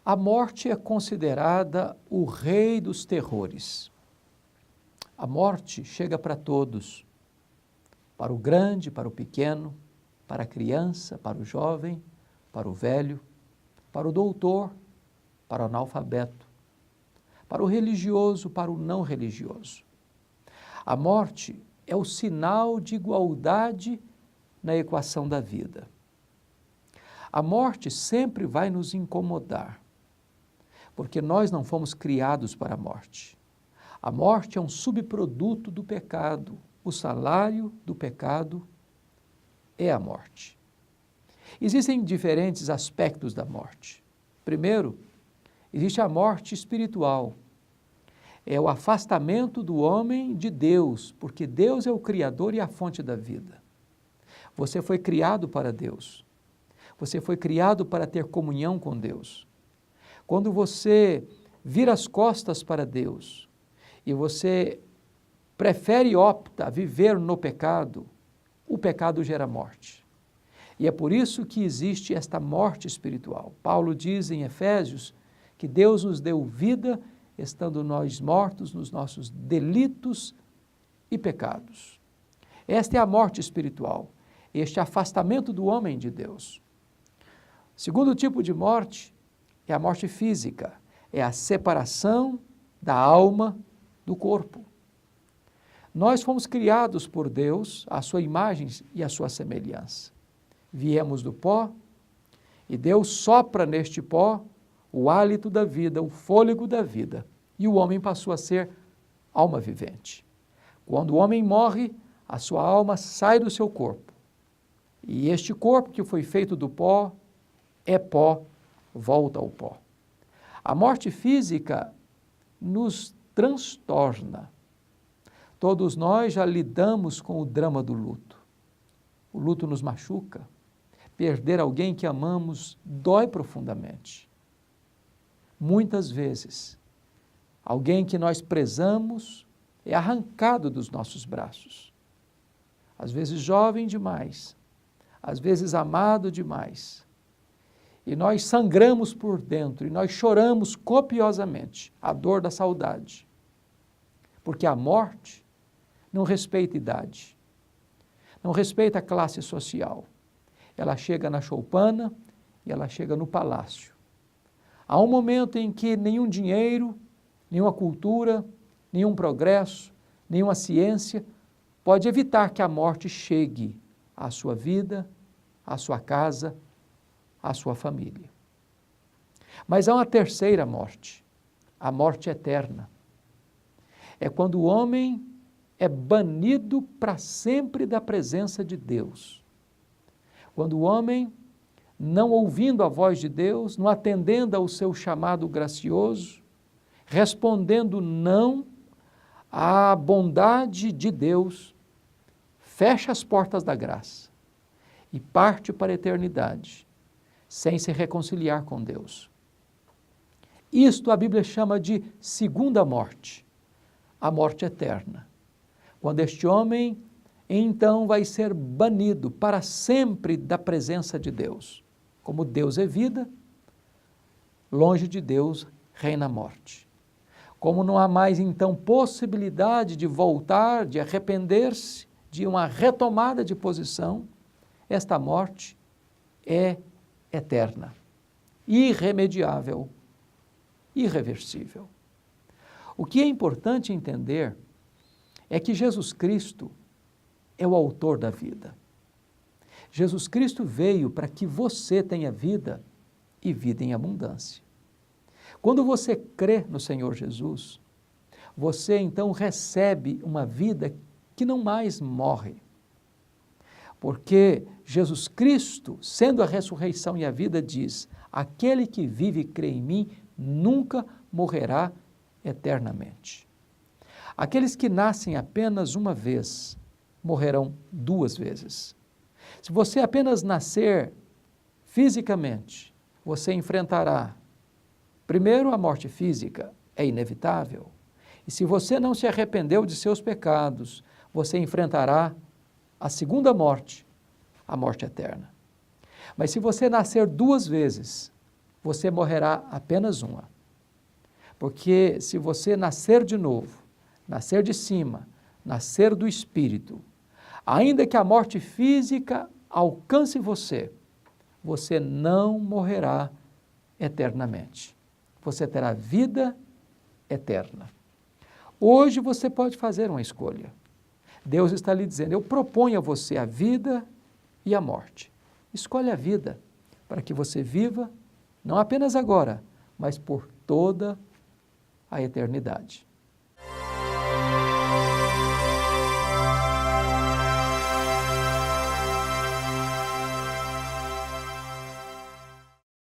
A morte é considerada o rei dos terrores. A morte chega para todos, para o grande, para o pequeno, para a criança, para o jovem, para o velho, para o doutor, para o analfabeto, para o religioso, para o não religioso. A morte é o sinal de igualdade na equação da vida. A morte sempre vai nos incomodar, porque nós não fomos criados para a morte. A morte é um subproduto do pecado. O salário do pecado é a morte. Existem diferentes aspectos da morte. Primeiro, existe a morte espiritual. É o afastamento do homem de Deus, porque Deus é o Criador e a fonte da vida. Você foi criado para Deus. Você foi criado para ter comunhão com Deus. Quando você vira as costas para Deus e você prefere e opta viver no pecado, o pecado gera morte. E é por isso que existe esta morte espiritual. Paulo diz em Efésios que Deus nos deu vida estando nós mortos nos nossos delitos e pecados. Esta é a morte espiritual, este afastamento do homem de Deus. Segundo tipo de morte é a morte física, é a separação da alma do corpo. Nós fomos criados por Deus, à sua imagem e à sua semelhança. Viemos do pó e Deus sopra neste pó o hálito da vida, o fôlego da vida, e o homem passou a ser alma vivente. Quando o homem morre, a sua alma sai do seu corpo. E este corpo que foi feito do pó, é pó, volta ao pó. A morte física nos transtorna. Todos nós já lidamos com o drama do luto. O luto nos machuca. Perder alguém que amamos dói profundamente. Muitas vezes, alguém que nós prezamos é arrancado dos nossos braços. Às vezes jovem demais, às vezes amado demais. E nós sangramos por dentro, e nós choramos copiosamente a dor da saudade. Porque a morte não respeita idade, não respeita a classe social. Ela chega na choupana e ela chega no palácio. Há um momento em que nenhum dinheiro, nenhuma cultura, nenhum progresso, nenhuma ciência pode evitar que a morte chegue à sua vida, à sua casa, à sua família. Mas há uma terceira morte, a morte eterna. É quando o homem é banido para sempre da presença de Deus. Quando o homem, não ouvindo a voz de Deus, não atendendo ao seu chamado gracioso, respondendo não à bondade de Deus, fecha as portas da graça e parte para a eternidade, sem se reconciliar com Deus. Isto a Bíblia chama de segunda morte, a morte eterna. Quando este homem, então, vai ser banido para sempre da presença de Deus. Como Deus é vida, longe de Deus reina a morte. Como não há mais, então, possibilidade de voltar, de arrepender-se, de uma retomada de posição, esta morte é eterna, irremediável, irreversível. O que é importante entender é que Jesus Cristo é o autor da vida. Jesus Cristo veio para que você tenha vida e vida em abundância. Quando você crê no Senhor Jesus, você então recebe uma vida que não mais morre. Porque Jesus Cristo, sendo a ressurreição e a vida, diz: aquele que vive e crê em mim nunca morrerá eternamente. Aqueles que nascem apenas uma vez morrerão duas vezes. Se você apenas nascer fisicamente, você enfrentará, primeiro, a morte física, é inevitável. E se você não se arrependeu de seus pecados, você enfrentará a segunda morte, a morte eterna. Mas se você nascer duas vezes, você morrerá apenas uma. Porque se você nascer de novo, nascer de cima, nascer do Espírito, ainda que a morte física alcance você, você não morrerá eternamente. Você terá vida eterna. Hoje você pode fazer uma escolha. Deus está lhe dizendo, eu proponho a você a vida e a morte. Escolhe a vida para que você viva, não apenas agora, mas por toda a eternidade.